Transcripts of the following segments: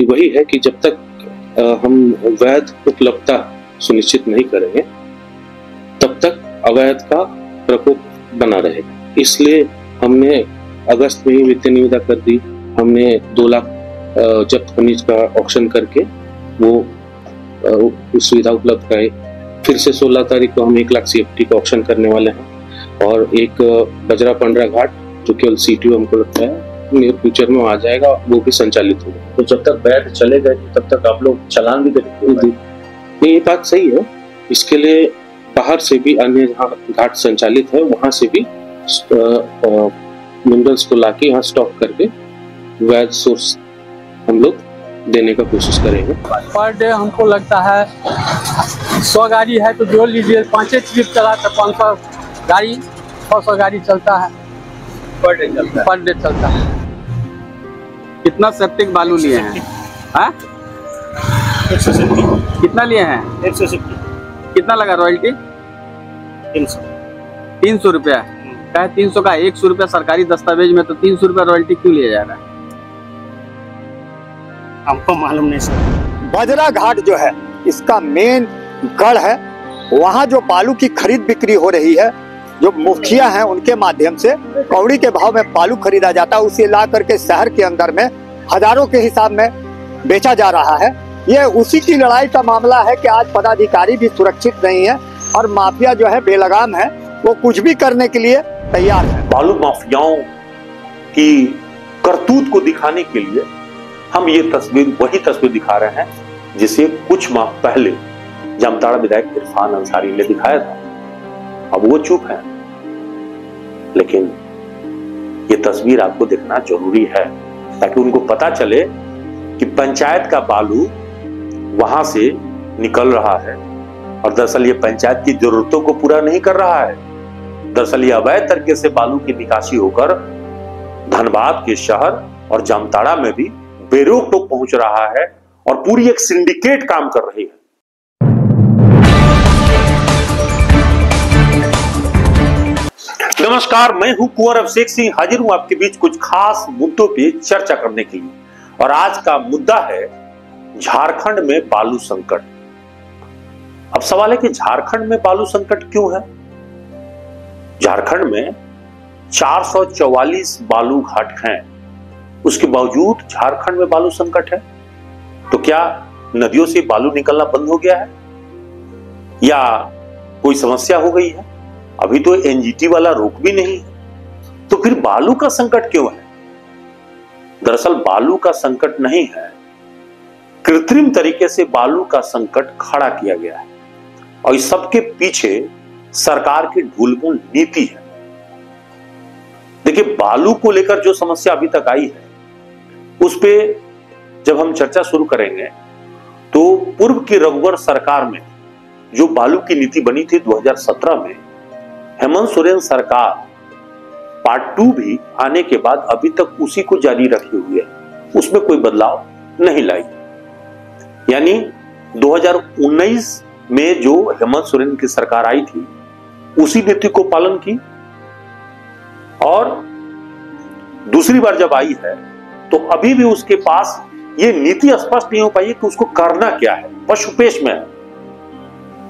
वही है कि जब तक हम वैध उपलब्धता सुनिश्चित नहीं करेंगे तब तक अवैध का प्रकोप बना रहेगा। इसलिए हमने अगस्त में ही वित्तीय निविदा कर दी। हमने 2 लाख जब्त खनिज का ऑक्शन करके वो सुविधा उपलब्ध कराई। फिर से 16 तारीख को हम 1 लाख CFT का ऑक्शन करने वाले हैं और एक बजरा पंडरा घाट जो केवल CTO हमको लगता है नियर फ्यूचर में आ जाएगा, वो भी संचालित होगा। तो जब तक वैध चलेगा तब तक आप लोग चालान भी करेंगे? नहीं, ये बात सही है। इसके लिए बाहर से भी अन्य जहाँ घाट संचालित है वहां से भी मिनरल्स को लाके यहाँ स्टॉक करके वैध सोर्स हम लोग देने का कोशिश करेंगे। पर डे हमको लगता है 100 गाड़ी है तो जोड़ लीजिए, 5 ट्रिप चला तो 500 गाड़ी 600 गाड़ी चलता है पर डे चलता है। कितना सेप्टिक बालू लिए हैं? 170। कितना लिए हैं? 170। कितना लगा रॉयल्टी? 300 रुपया। क्या है 300 का? 100 रुपया सरकारी दस्तावेज में, तो 300 रुपया रॉयल्टी क्यों लिया जा रहा है? हमको मालूम नहीं सर। बजरा घाट जो है इसका मेन गढ़ है। वहाँ जो बालू की खरीद बिक्री हो रही है, जो मुखिया हैं उनके माध्यम से कौड़ी के भाव में बालू खरीदा जाता है, उसे ला करके शहर के अंदर में हजारों के हिसाब में बेचा जा रहा है। ये उसी की लड़ाई का मामला है कि आज पदाधिकारी भी सुरक्षित नहीं है और माफिया जो है बेलगाम है, वो कुछ भी करने के लिए तैयार है। बालू माफियाओं की करतूत को दिखाने के लिए हम ये तस्वीर, वही तस्वीर दिखा रहे हैं जिसे कुछ माह पहले जामताड़ा विधायक इरफान अंसारी ने दिखाया था। अब वो चुप है, लेकिन ये तस्वीर आपको देखना जरूरी है ताकि उनको पता चले कि पंचायत का बालू वहां से निकल रहा है और दरअसल ये पंचायत की जरूरतों को पूरा नहीं कर रहा है। दरअसल ये अवैध तरीके से बालू की निकासी होकर धनबाद के शहर और जामताड़ा में भी बेरोक टोक पहुंच रहा है और पूरी एक सिंडिकेट काम कर रही है। नमस्कार, मैं हूं कुंवर अभिषेक सिंह, हाजिर हूं आपके बीच कुछ खास मुद्दों पे चर्चा करने के लिए। और आज का मुद्दा है झारखंड में बालू संकट। अब सवाल है कि झारखंड में बालू संकट क्यों है? झारखंड में 444 बालू घाट हैं, उसके बावजूद झारखंड में बालू संकट है। तो क्या नदियों से बालू निकलना बंद हो गया है या कोई समस्या हो गई है? अभी तो NGT वाला रोक भी नहीं है, तो फिर बालू का संकट क्यों है? दरअसल बालू का संकट नहीं है, कृत्रिम तरीके से बालू का संकट खड़ा किया गया है और इस सबके पीछे सरकार की ढुलमुल नीति है। देखिए, बालू को लेकर जो समस्या अभी तक आई है उस पे जब हम चर्चा शुरू करेंगे तो पूर्व की रघुवर सरकार में जो बालू की नीति बनी थी 2017 में, हेमंत सोरेन सरकार पार्ट 2 भी आने के बाद अभी तक उसी को जारी रखी हुई है, उसमें कोई बदलाव नहीं लाई। यानी 2019 में जो हेमंत सोरेन की सरकार आई थी उसी नीति को पालन की और दूसरी बार जब आई है तो अभी भी उसके पास ये नीति स्पष्ट नहीं हो पाई कि उसको करना क्या है, पशुपेश में है।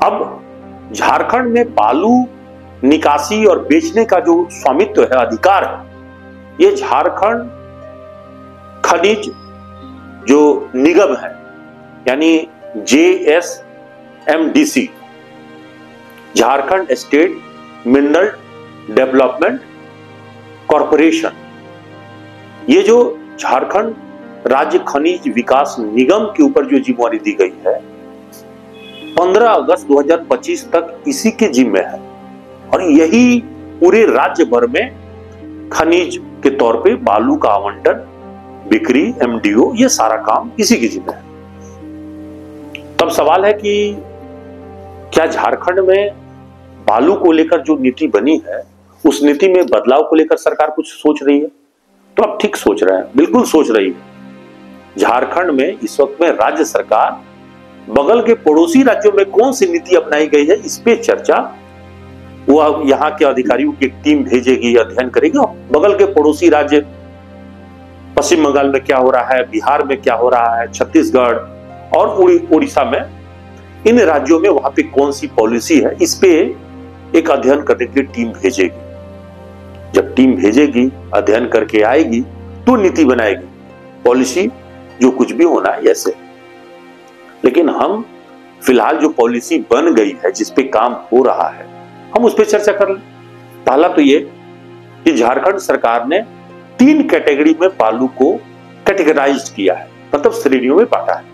अब झारखंड में बालू निकासी और बेचने का जो स्वामित्व है, अधिकार है, ये झारखंड खनिज जो निगम है यानी JSMDC, Jharkhand state mineral development corporation, ये जो झारखंड राज्य खनिज विकास निगम के ऊपर जो जिम्मेवारी दी गई है 15 अगस्त 2025 तक इसी के जिम्मे है और यही पूरे राज्य भर में खनिज के तौर पे बालू का आवंटन, बिक्री, MDO, ये सारा काम इसी के जिम्मे है। तब सवाल है कि क्या झारखंड में बालू को लेकर जो नीति बनी है उस नीति में बदलाव को लेकर सरकार कुछ सोच रही है? तो अब ठीक सोच रहे हैं, बिल्कुल सोच रही है। झारखंड में इस वक्त में राज्य सरकार बगल के पड़ोसी राज्यों में कौन सी नीति अपनाई गई है इस पे चर्चा वो यहाँ के अधिकारियों की एक टीम भेजेगी, अध्ययन करेगी। बगल के पड़ोसी राज्य पश्चिम बंगाल में क्या हो रहा है, बिहार में क्या हो रहा है, छत्तीसगढ़ और उड़ीसा में, इन राज्यों में वहां पे कौन सी पॉलिसी है, इस पे एक अध्ययन करने के लिए टीम भेजेगी। जब टीम भेजेगी, अध्ययन करके आएगी तो नीति बनाएगी, पॉलिसी जो कुछ भी होना है ऐसे। लेकिन हम फिलहाल जो पॉलिसी बन गई है, जिस पे काम हो रहा है, हम उस पर चर्चा कर लें। पहला तो ये कि झारखंड सरकार ने 3 कैटेगरी में बालू को कैटेगराइज किया है, मतलब श्रेणियों में बांटा है।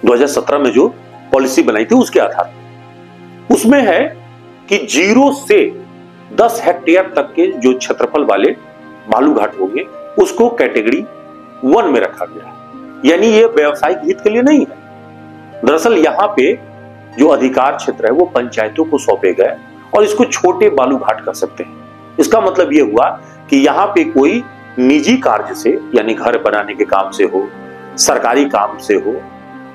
2017 में जो पॉलिसी बनाई थी उसके आधार पर उसमें है कि 0 से 10 हेक्टेयर तक के जो क्षेत्रफल वाले बालू घाट होंगे उसको कैटेगरी 1 में रखा गया है। यानी ये व्यवसायिक हित के लिए नहीं है। दरअसल यहाँ पे जो अधिकार क्षेत्र है वो पंचायतों को सौंपे गए और इसको छोटे बालू घाट कर सकते हैं। इसका मतलब ये हुआ कि यहाँ पे कोई निजी कार्य से, यानी घर बनाने के काम से हो, सरकारी काम से हो,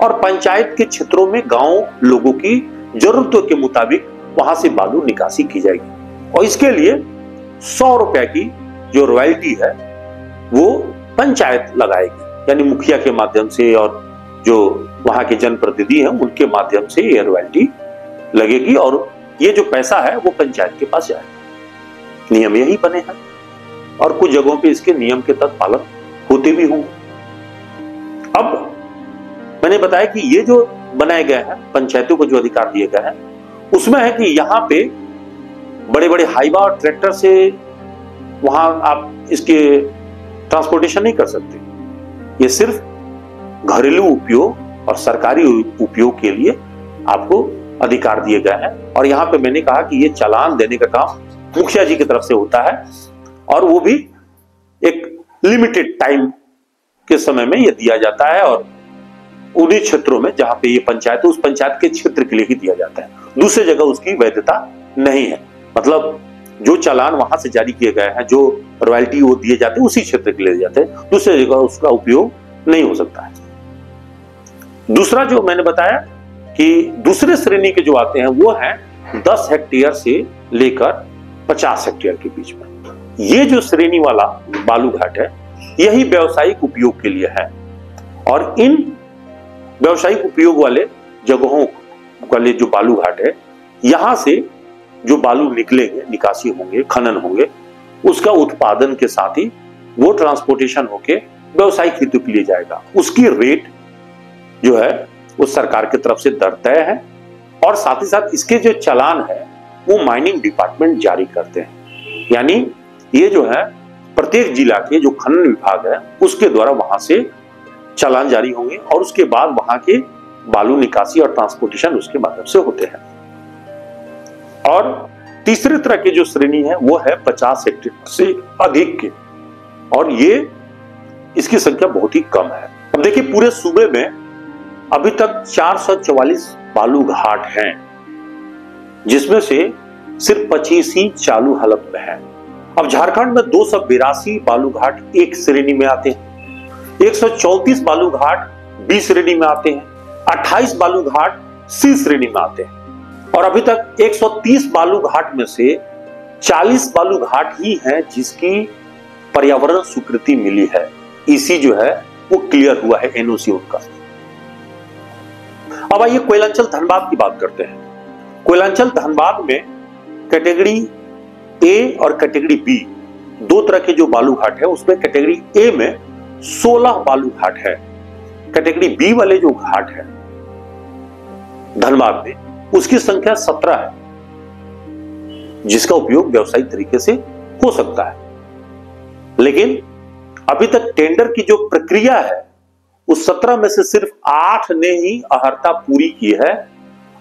और पंचायत के क्षेत्रों में गांव लोगों की जरूरतों के मुताबिक वहां से बालू निकासी की जाएगी। और इसके लिए 100 रुपए की जो रॉयल्टी है वो पंचायत लगाएगी, यानी मुखिया के माध्यम से और जो वहां के जनप्रतिनिधि हैं उनके माध्यम से ये रॉयल्टी लगेगी और ये जो पैसा है वो पंचायत के पास जाएगा। नियम यही बने हैं और कुछ जगहों पे इसके नियम के तहत पालन होते भी होंगे। अब मैंने बताया कि ये जो बनाए गए हैं, पंचायतों को जो अधिकार दिए गए हैं, उसमें है कि यहाँ पे बड़े बड़े हाईवा और ट्रैक्टर से वहां आप इसके ट्रांसपोर्टेशन नहीं कर सकते। ये सिर्फ घरेलू उपयोग और सरकारी उपयोग के लिए आपको अधिकार दिए गए हैं। और यहाँ पे मैंने कहा कि ये चालान देने का काम मुखिया जी की तरफ से होता है और वो भी एक लिमिटेड टाइम के समय में ये दिया जाता है और उन्हीं क्षेत्रों में जहां पे ये पंचायत है उस पंचायत के क्षेत्र के लिए ही दिया जाता है, दूसरी जगह उसकी वैधता नहीं है। मतलब जो चालान वहां से जारी किए गए हैं, जो रॉयल्टी वो दिए जाते हैं उसी क्षेत्र के लिए दिए जाते हैं, दूसरी जगह उसका उपयोग नहीं हो सकता है। दूसरा जो मैंने बताया कि दूसरे श्रेणी के जो आते हैं वो हैं 10 हेक्टेयर से लेकर 50 हेक्टेयर के बीच में। ये जो श्रेणी वाला बालू घाट है यही व्यावसायिक उपयोग के लिए है और इन व्यावसायिक उपयोग वाले जगहों वाले जो बालू घाट है, यहां से जो बालू निकलेंगे, निकासी होंगे, खनन होंगे, उसका उत्पादन के साथ ही वो ट्रांसपोर्टेशन होके व्यावसायिक हेतु के लिए जाएगा। उसकी रेट जो है वो सरकार की तरफ से दर तय है और साथ ही साथ इसके जो चालान है वो माइनिंग डिपार्टमेंट जारी करते हैं। यानी ये जो है प्रत्येक जिला के जो खनन विभाग है उसके द्वारा वहां से चालान जारी होंगे और उसके बाद वहां के बालू निकासी और ट्रांसपोर्टेशन उसके माध्यम से होते हैं। और तीसरे तरह की जो श्रेणी है वो है 50 हेक्टेयर से अधिक के और ये इसकी संख्या बहुत ही कम है। अब देखिए पूरे सूबे में अभी तक 444 बालू घाट हैं जिसमें से सिर्फ 25 ही चालू हालत में है। अब झारखंड में 282 बालू घाट एक श्रेणी में आते हैं, 134 बालू घाट बी श्रेणी में आते हैं, 28 बालू घाट सी श्रेणी में आते हैं और अभी तक 130 बालू घाट में से 40 बालू घाट ही हैं जिसकी पर्यावरण स्वीकृति मिली है। इसी जो है वो क्लियर हुआ है एनओसी उनका। अब आइए कोयलांचल धनबाद की बात करते हैं। कोयलांचल धनबाद में कैटेगरी ए और कैटेगरी बी दो तरह के जो बालू घाट है, उसमें कैटेगरी ए में 16 बालू घाट है। कैटेगरी बी वाले जो घाट है धनबाद में उसकी संख्या 17 है जिसका उपयोग व्यावसायिक तरीके से हो सकता है। लेकिन अभी तक टेंडर की जो प्रक्रिया है उस 17 में से सिर्फ 8 ने ही अर्हता पूरी की है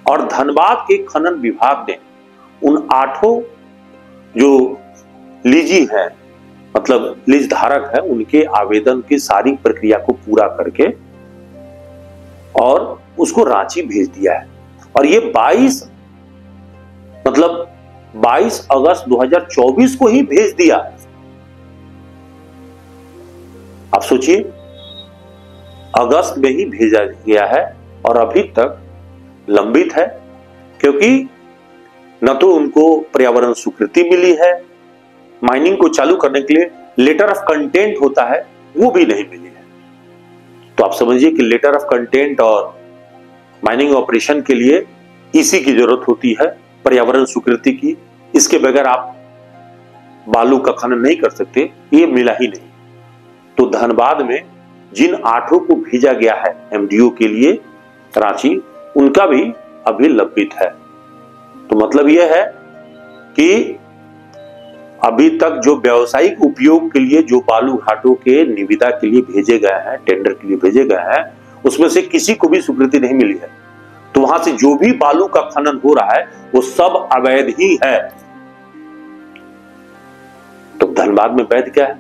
और धनबाद के खनन विभाग ने उन 8 जो लीजी है, मतलब लीज धारक है, उनके आवेदन की सारी प्रक्रिया को पूरा करके और उसको रांची भेज दिया है। और ये 22 अगस्त 2024 को ही भेज दिया। आप सोचिए, अगस्त में ही भेजा गया है और अभी तक लंबित है क्योंकि न तो उनको पर्यावरण स्वीकृति मिली है, माइनिंग को चालू करने के लिए लेटर ऑफ कंटेंट होता है वो भी नहीं मिली है। तो आप समझिए कि लेटर ऑफ कंटेंट और माइनिंग ऑपरेशन के लिए इसी की जरूरत होती है, पर्यावरण स्वीकृति की। इसके बगैर आप बालू का खनन नहीं कर सकते, ये मिला ही नहीं। तो धनबाद में जिन 8 को भेजा गया है एमडीओ के लिए रांची, उनका भी अभी लंबित है। तो मतलब यह है कि अभी तक जो व्यावसायिक उपयोग के लिए जो बालू घाटों के निविदा के लिए भेजे गए हैं, टेंडर के लिए भेजे गए हैं, उसमें से किसी को भी स्वीकृति नहीं मिली है। तो वहां से जो भी बालू का खनन हो रहा है वो सब अवैध ही है। तो धनबाद में वैध क्या है?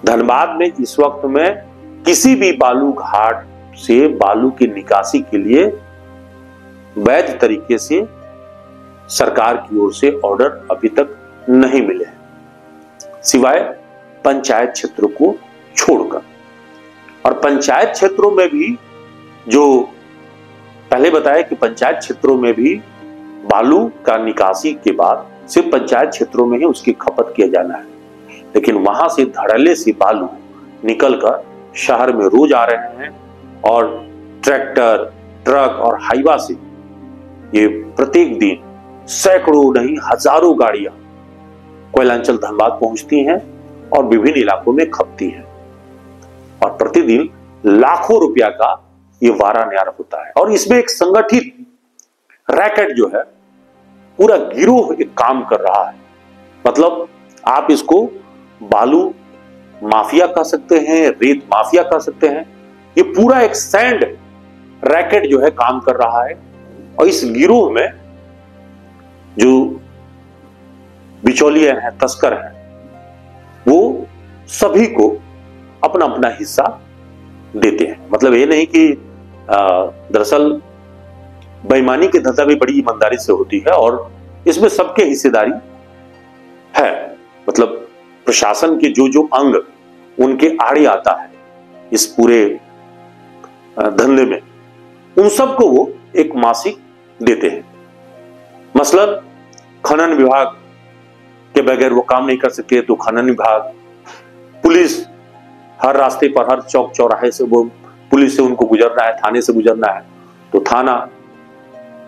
धनबाद में इस वक्त में किसी भी बालू घाट से बालू की निकासी के लिए वैध तरीके से सरकार की ओर से ऑर्डर अभी तक नहीं मिले हैं, सिवाय पंचायत क्षेत्रों को छोड़कर। और पंचायत क्षेत्रों में भी, जो पहले बताया कि पंचायत क्षेत्रों में भी बालू का निकासी के बाद सिर्फ पंचायत क्षेत्रों में ही उसकी खपत किया जाना है, लेकिन वहां से धड़ल्ले से बालू निकलकर शहर में रोज आ रहे हैं और ट्रैक्टर, ट्रक और हाईवा से ये प्रत्येक दिन सैकड़ों नहीं हजारों गाड़ियां कोयलांचल धनबाद पहुंचती हैं और विभिन्न इलाकों में खपती हैं और प्रतिदिन लाखों रुपया का ये वारा न्यार होता है। और इसमें एक संगठित रैकेट जो है, पूरा गिरोह एक काम कर रहा है। मतलब आप इसको बालू माफिया कह सकते हैं, रेत माफिया कह सकते हैं। ये पूरा एक सैंड रैकेट जो है काम कर रहा है और इस गिरोह में जो बिचौलिए हैं, तस्कर हैं, वो सभी को अपना अपना हिस्सा देते हैं। मतलब ये नहीं कि दरअसल बेईमानी के धंधा भी बड़ी ईमानदारी से होती है और इसमें सबके हिस्सेदारी है। मतलब प्रशासन के जो जो अंग उनके आड़े आता है इस पूरे धंधे में, उन सबको वो एक मासिक देते हैं। मसलन खनन विभाग के बगैर वो काम नहीं कर सकते, तो खनन विभाग, पुलिस, हर रास्ते पर, हर चौक चौराहे से वो पुलिस से उनको गुजरना है, थाने से गुजरना है तो थाना।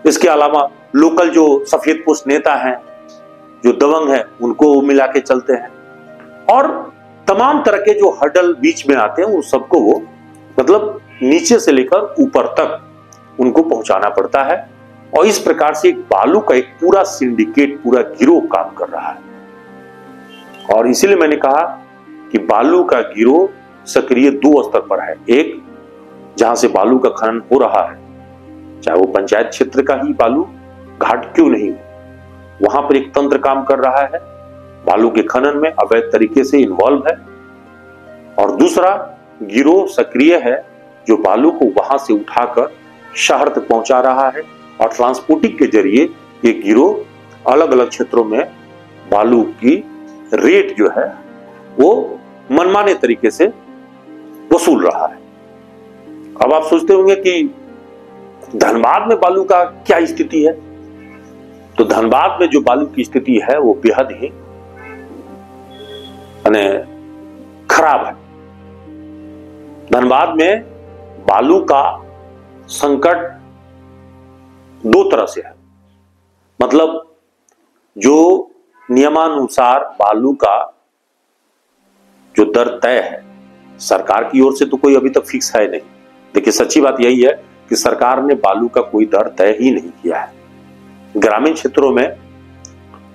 इसके अलावा लोकल जो सफेद पोस्ट नेता हैं, जो दबंग हैं, उनको मिला के चलते हैं और तमाम तरह के जो हर्डल बीच में आते हैं उन सबको वो मतलब नीचे से लेकर ऊपर तक उनको पहुंचाना पड़ता है। और इस प्रकार से एक बालू का एक पूरा सिंडिकेट, पूरा गिरोह काम कर रहा है। और इसीलिए मैंने कहा कि बालू का गिरोह सक्रिय 2 स्तर पर है। एक, जहां से बालू का खनन हो रहा है, चाहे वो पंचायत क्षेत्र का ही बालू घाट क्यों नहीं हो, वहां पर एक तंत्र काम कर रहा है, बालू के खनन में अवैध तरीके से इन्वॉल्व है। और दूसरा गिरोह सक्रिय है जो बालू को वहां से उठाकर शहर तक पहुंचा रहा है और ट्रांसपोर्टिंग के जरिए ये गिरोह अलग अलग क्षेत्रों में बालू की रेट जो है वो मनमाने तरीके से वसूल रहा है। अब आप सोचते होंगे कि धनबाद में बालू का क्या स्थिति है। तो धनबाद में जो बालू की स्थिति है वो बेहद ही खराब है। धनबाद में बालू का संकट 2 तरह से है। मतलब जो नियमानुसार बालू का जो दर तय है, सरकार की ओर से तो कोई अभी तक फिक्स है नहीं। देखिए, सच्ची बात यही है कि सरकार ने बालू का कोई दर तय ही नहीं किया है। ग्रामीण क्षेत्रों में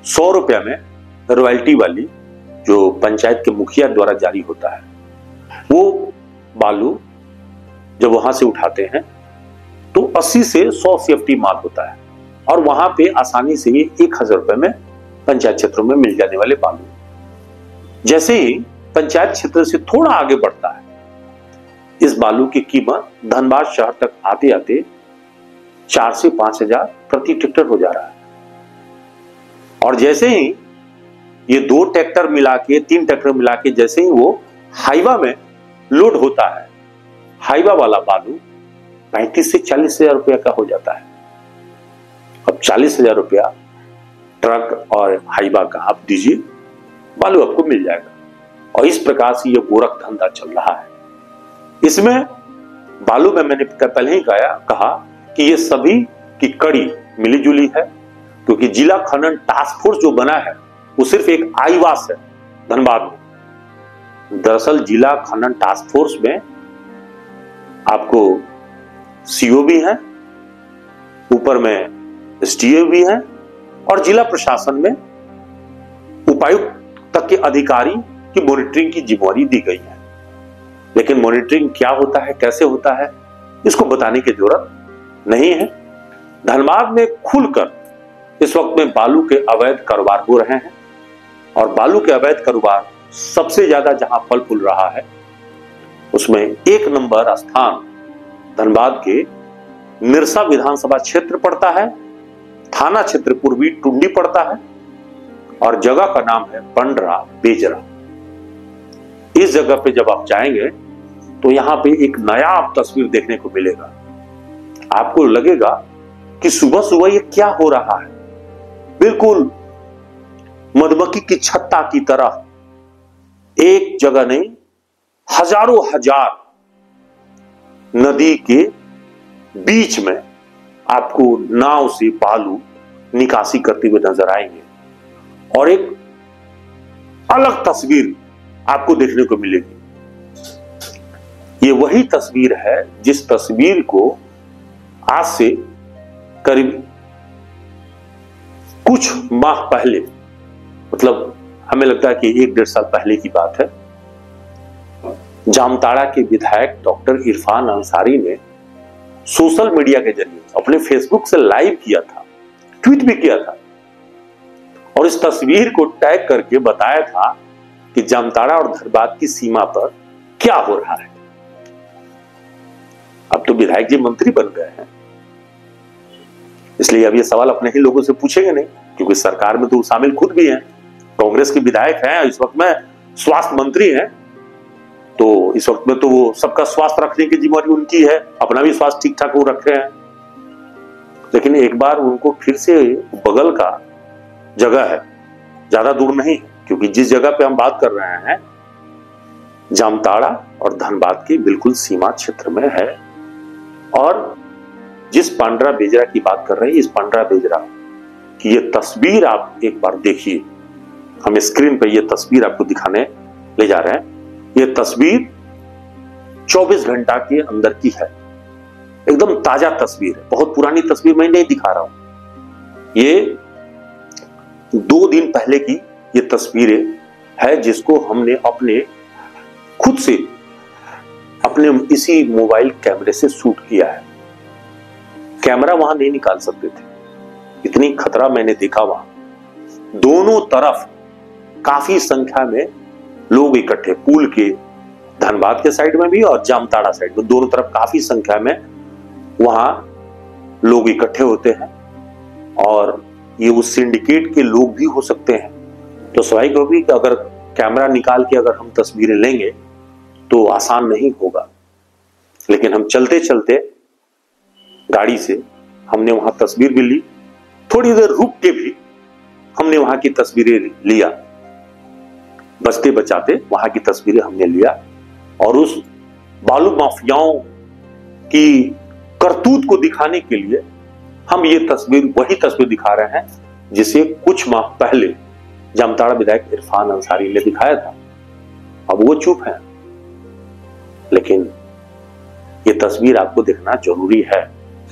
100 रुपया में रॉयल्टी वाली जो पंचायत के मुखिया द्वारा जारी होता है, वो बालू जब वहां से उठाते हैं तो 80 से 100 सेफ्टी माल होता है और वहां पे आसानी से ये 1000 रुपए में पंचायत क्षेत्रों में मिल जाने वाले बालू, जैसे ही पंचायत क्षेत्र से थोड़ा आगे बढ़ता है, इस बालू की कीमत धनबाद शहर तक आते आते 4 से 5 हजार प्रति ट्रैक्टर हो जा रहा है। और जैसे ही ये 2 ट्रैक्टर मिला के, 3 ट्रैक्टर मिला के जैसे ही वो हाईवा में लोड होता है, हाईवा वाला बालू 35 से 40 हजार रुपया का हो जाता है। अब 40 हजार रुपया ट्रक और हाईवा का आप दीजिए, बालू आपको मिल जाएगा। और इस प्रकार से ये गोरख धंधा चल रहा है। इसमें बालू में मैंने पहले ही कहा कि ये सभी की कड़ी मिलीजुली है, क्योंकि जिला खनन टास्क फोर्स जो बना है वो सिर्फ एक आईवास है धनबाद में। दरअसल जिला खनन टास्क फोर्स में आपको सीओ भी है, ऊपर में एसडीओ भी है, और जिला प्रशासन में उपायुक्त तक के अधिकारी की मॉनिटरिंग की जिम्मेवारी दी गई है। लेकिन मॉनिटरिंग क्या होता है, कैसे होता है, इसको बताने की जरूरत नहीं है। धनबाद में खुलकर इस वक्त में बालू के अवैध कारोबार हो रहे हैं, और बालू के अवैध कारोबार सबसे ज्यादा जहां फल फूल रहा है उसमें एक नंबर स्थान धनबाद के निरसा विधानसभा क्षेत्र पड़ता है, थाना क्षेत्र पूर्वी टुंडी पड़ता है, और जगह का नाम है पंडरा बेजरा। इस जगह पे जब आप जाएंगे तो यहां पे एक नया तस्वीर देखने को मिलेगा। आपको लगेगा कि सुबह सुबह ये क्या हो रहा है। बिल्कुल मधुमक्खी की छत्ता की तरह एक जगह नहीं, हजारों हजार नदी के बीच में आपको नाव से बालू निकासी करते हुए नजर आएंगे, और एक अलग तस्वीर आपको देखने को मिलेगी। ये वही तस्वीर है जिस तस्वीर को आज से करीब कुछ माह पहले, मतलब हमें लगता है कि 1-1.5 साल पहले की बात है, जामताड़ा के विधायक डॉक्टर इरफान अंसारी ने सोशल मीडिया के जरिए अपने फेसबुक से लाइव किया था, ट्वीट भी किया था, और इस तस्वीर को टैग करके बताया था कि जामताड़ा और धनबाद की सीमा पर क्या हो रहा है। अब तो विधायक जी मंत्री बन गए हैं, इसलिए अब ये सवाल अपने ही लोगों से पूछेंगे नहीं, क्योंकि सरकार में तो शामिल खुद भी हैं, कांग्रेस के विधायक हैं, इस वक्त में स्वास्थ्य मंत्री हैं, तो इस वक्त में तो वो सबका स्वास्थ्य रखने की जिम्मेदारी उनकी है, अपना भी स्वास्थ्य ठीक ठाक वो रखे हैं। लेकिन एक बार उनको फिर से बगल का जगह है, ज्यादा दूर नहीं, क्योंकि जिस जगह पे हम बात कर रहे हैं जामताड़ा और धनबाद की बिल्कुल सीमा क्षेत्र में है। और जिस पांडरा बेजरा की बात कर रहे हैं, इस पांडरा बेजरा की ये तस्वीर आप एक बार देखिए। हम स्क्रीन पे ये तस्वीर आपको दिखाने ले जा रहे हैं। ये तस्वीर 24 घंटा के अंदर की है, एकदम ताजा तस्वीर है, बहुत पुरानी तस्वीर मैं नहीं दिखा रहा हूं। ये 2 दिन पहले की ये तस्वीरें है, जिसको हमने अपने खुद से अपने इसी मोबाइल कैमरे से शूट किया है। कैमरा वहां नहीं निकाल सकते थे, इतनी खतरा मैंने देखा वहां। दोनों तरफ काफी संख्या में लोग इकट्ठे, पुल के धनबाद के साइड में भी और जामताड़ा साइड में, दोनों तरफ काफी संख्या में वहां लोग इकट्ठे होते हैं, और ये उस सिंडिकेट के लोग भी हो सकते हैं। तो स्वाभाविक होगी कि अगर कैमरा निकाल के अगर हम तस्वीरें लेंगे तो आसान नहीं होगा। लेकिन हम चलते चलते गाड़ी से हमने वहां तस्वीर भी ली, थोड़ी देर रुक के भी हमने वहां की तस्वीरें लिया, बचते बचाते वहां की तस्वीरें हमने लिया, और उस बालू माफियाओं की करतूत को दिखाने के लिए हम ये तस्वीर, वही तस्वीर दिखा रहे हैं जिसे कुछ माह पहले जामताड़ा विधायक इरफान अंसारी ने दिखाया था। अब वो चुप है, लेकिन ये तस्वीर आपको देखना जरूरी है,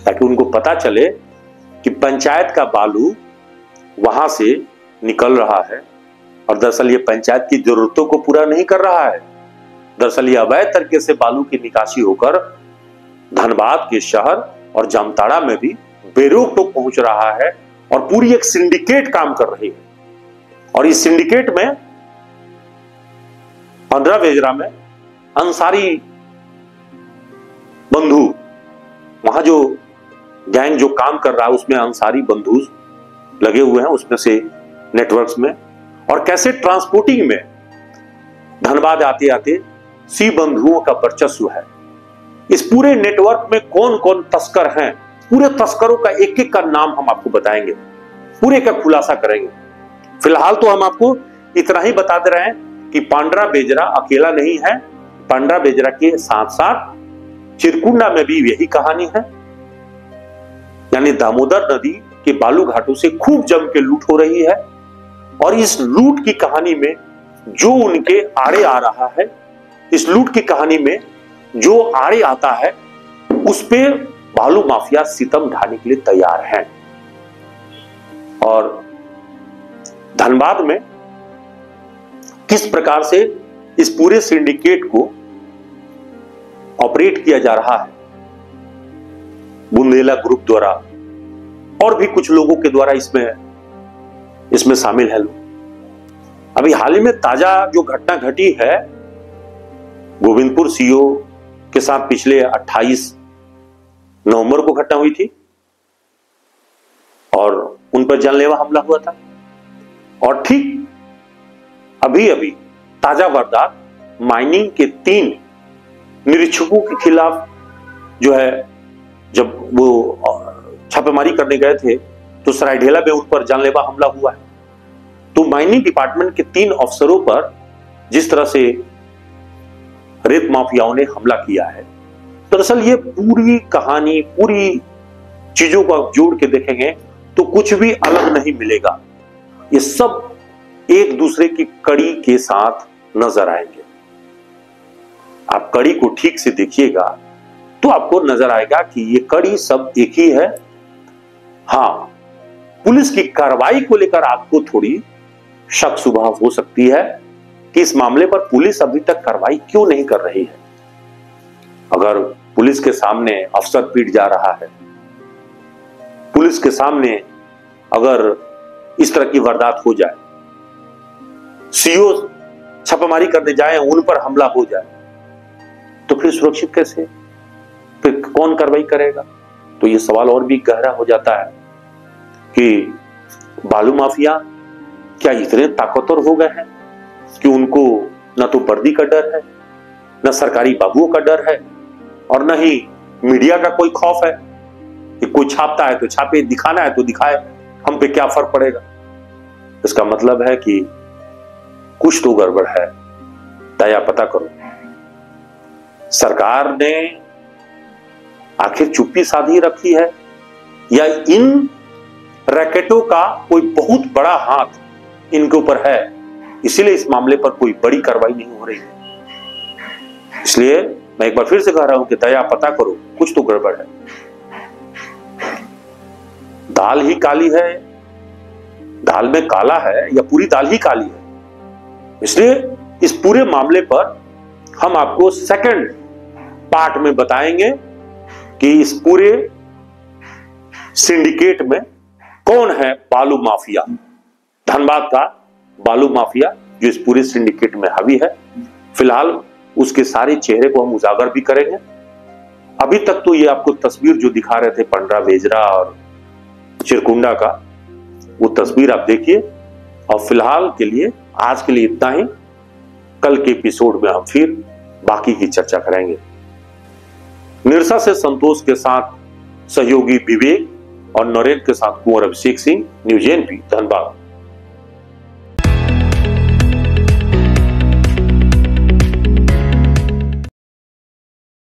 ताकि उनको पता चले कि पंचायत का बालू वहां से निकल रहा है, और दरअसल ये पंचायत की जरूरतों को पूरा नहीं कर रहा है। दरअसल ये अवैध तरीके से बालू की निकासी होकर धनबाद के शहर और जामताड़ा में भी बेरोक टोक पहुंच रहा है, और पूरी एक सिंडिकेट काम कर रही है। और इस सिंडिकेट में पंडरा बेजरा में अंसारी बंधु, वहां जो गैंग जो काम कर रहा है उसमें अंसारी बंधु लगे हुए हैं, उसमें से नेटवर्क्स में, और कैसे ट्रांसपोर्टिंग में धनबाद आते आते सी बंधुओं का वर्चस्व है। इस पूरे नेटवर्क में कौन कौन तस्कर हैं, पूरे तस्करों का एक एक का नाम हम आपको बताएंगे, पूरे का खुलासा करेंगे। फिलहाल तो हम आपको इतना ही बता दे रहे हैं कि पांड्रा बेजरा अकेला नहीं है, पांड्रा बेजरा के साथ साथ चिरकुंडा में भी यही कहानी है। यानी दामोदर नदी के बालू घाटों से खूब जम के लूट हो रही है, और इस लूट की कहानी में जो उनके आड़े आ रहा है, इस लूट की कहानी में जो आड़े आता है, उस पे बालू माफिया सितम ढाने के लिए तैयार हैं। और धनबाद में किस प्रकार से इस पूरे सिंडिकेट को ऑपरेट किया जा रहा है, बुंदेला ग्रुप द्वारा और भी कुछ लोगों के द्वारा इसमें शामिल है लोग। अभी हाल ही में ताजा जो घटना घटी है, गोविंदपुर सीओ के साथ पिछले 28 नवंबर को घटना हुई थी और उन पर जानलेवा हमला हुआ था। और ठीक अभी अभी ताजा वारदात माइनिंग के 3 निरीक्षकों के खिलाफ जो है, जब वो छापेमारी करने गए थे तो सरायढेला में उन पर जानलेवा हमला हुआ है। तो माइनिंग डिपार्टमेंट के 3 अफसरों पर जिस तरह से रेत माफियाओं ने हमला किया है, दरअसल ये पूरी कहानी, पूरी चीजों को आप जोड़ के देखेंगे तो कुछ भी अलग नहीं मिलेगा। ये सब एक दूसरे की कड़ी के साथ नजर आएंगे। आप कड़ी को ठीक से देखिएगा तो आपको नजर आएगा कि ये कड़ी सब एक ही है। हाँ, पुलिस की कार्रवाई को लेकर आपको थोड़ी शक शुबह हो सकती है कि इस मामले पर पुलिस अभी तक कार्रवाई क्यों नहीं कर रही है। अगर पुलिस के सामने अफसर पीट जा रहा है, पुलिस के सामने अगर इस तरह की वारदात हो जाए, सीओ छापेमारी करने जाए, उन पर हमला हो जाए, तो फिर सुरक्षित कैसे, फिर कौन कार्रवाई करेगा? तो ये सवाल और भी गहरा हो जाता है कि बालू माफिया क्या इतने ताकतवर हो गए हैं कि उनको न तो वर्दी का डर है, न सरकारी बाबुओं का डर है, और न ही मीडिया का कोई खौफ है कि कोई छापता है तो छापे, दिखाना है तो दिखाए, हम पे क्या फर्क पड़ेगा। इसका मतलब है कि कुछ तो गड़बड़ है, दया पता करो। सरकार ने आखिर चुप्पी साधी रखी है या इन रैकेटों का कोई बहुत बड़ा हाथ इनके ऊपर है, इसीलिए इस मामले पर कोई बड़ी कार्रवाई नहीं हो रही है। इसलिए मैं एक बार फिर से कह रहा हूं कि दया पता करो, कुछ तो गड़बड़ है। दाल ही काली है, दाल में काला है या पूरी दाल ही काली है। इसलिए इस पूरे मामले पर हम आपको सेकंड पार्ट में बताएंगे कि इस पूरे सिंडिकेट में कौन है बालू माफिया, धनबाद का बालू माफिया जो इस पूरे सिंडिकेट में हावी है। फिलहाल उसके सारे चेहरे को हम उजागर भी करेंगे। अभी तक तो ये आपको तस्वीर जो दिखा रहे थे पांड्रा बेजरा और चिरकुंडा का, वो तस्वीर आप देखिए। और फिलहाल के लिए, आज के लिए इतना ही। कल के एपिसोड में हम फिर बाकी की चर्चा करेंगे। निरसा से संतोष के साथ सहयोगी विवेक और नरेंद्र के साथ कुंवर अभिषेक सिंह, न्यूज़ एनपी धनबाद।